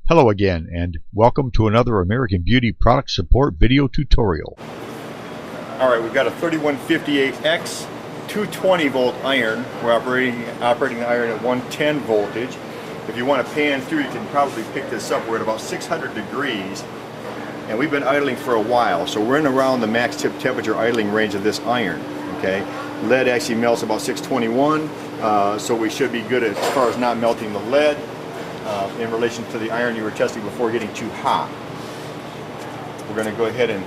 Hello again, and welcome to another American Beauty product support video tutorial. Alright, we've got a 3158X 220 volt iron. We're operating the iron at 110 voltage. If you want to pan through, you can probably pick this up. We're at about 600 degrees, and we've been idling for a while, so we're in around the max tip temperature idling range of this iron. Okay, lead actually melts about 621, so we should be good as far as not melting the lead. In relation to the iron you were testing before getting too hot. We're going to go ahead and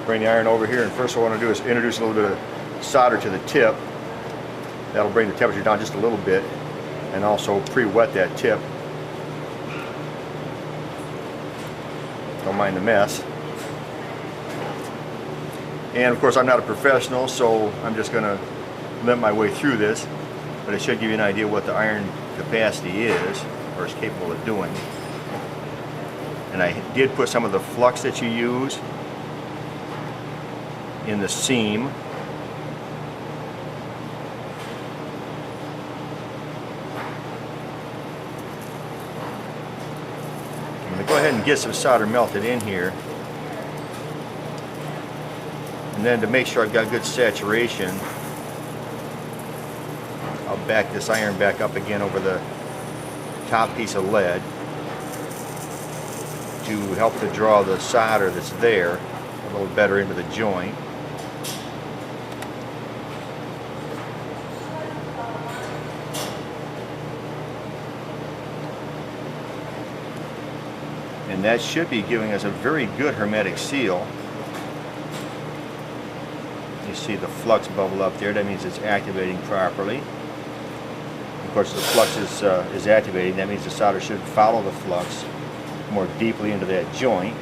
bring the iron over here, and first what I want to do is introduce a little bit of solder to the tip. That'll bring the temperature down just a little bit, and also pre-wet that tip. Don't mind the mess. And of course I'm not a professional, so I'm just going to limp my way through this, but it should give you an idea what the iron capacity is, or is capable of doing. And I did put some of the flux that you use in the seam. I'm going to go ahead and get some solder melted in here, and then to make sure I've got good saturation, I'll back this iron back up again over the top piece of lead to help to draw the solder that's there a little better into the joint. And that should be giving us a very good hermetic seal. You see the flux bubble up there, that means it's activating properly. Of course, the flux is activating. That means the solder should follow the flux more deeply into that joint.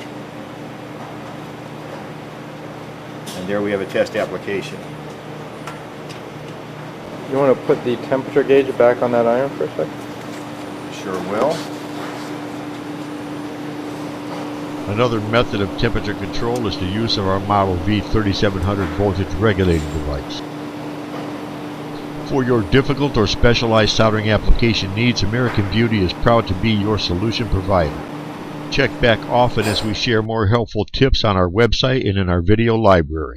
And there we have a test application. You want to put the temperature gauge back on that iron for a second? Sure will. Another method of temperature control is the use of our Model V 3700 voltage regulating device. For your difficult or specialized soldering application needs, American Beauty is proud to be your solution provider. Check back often as we share more helpful tips on our website and in our video library.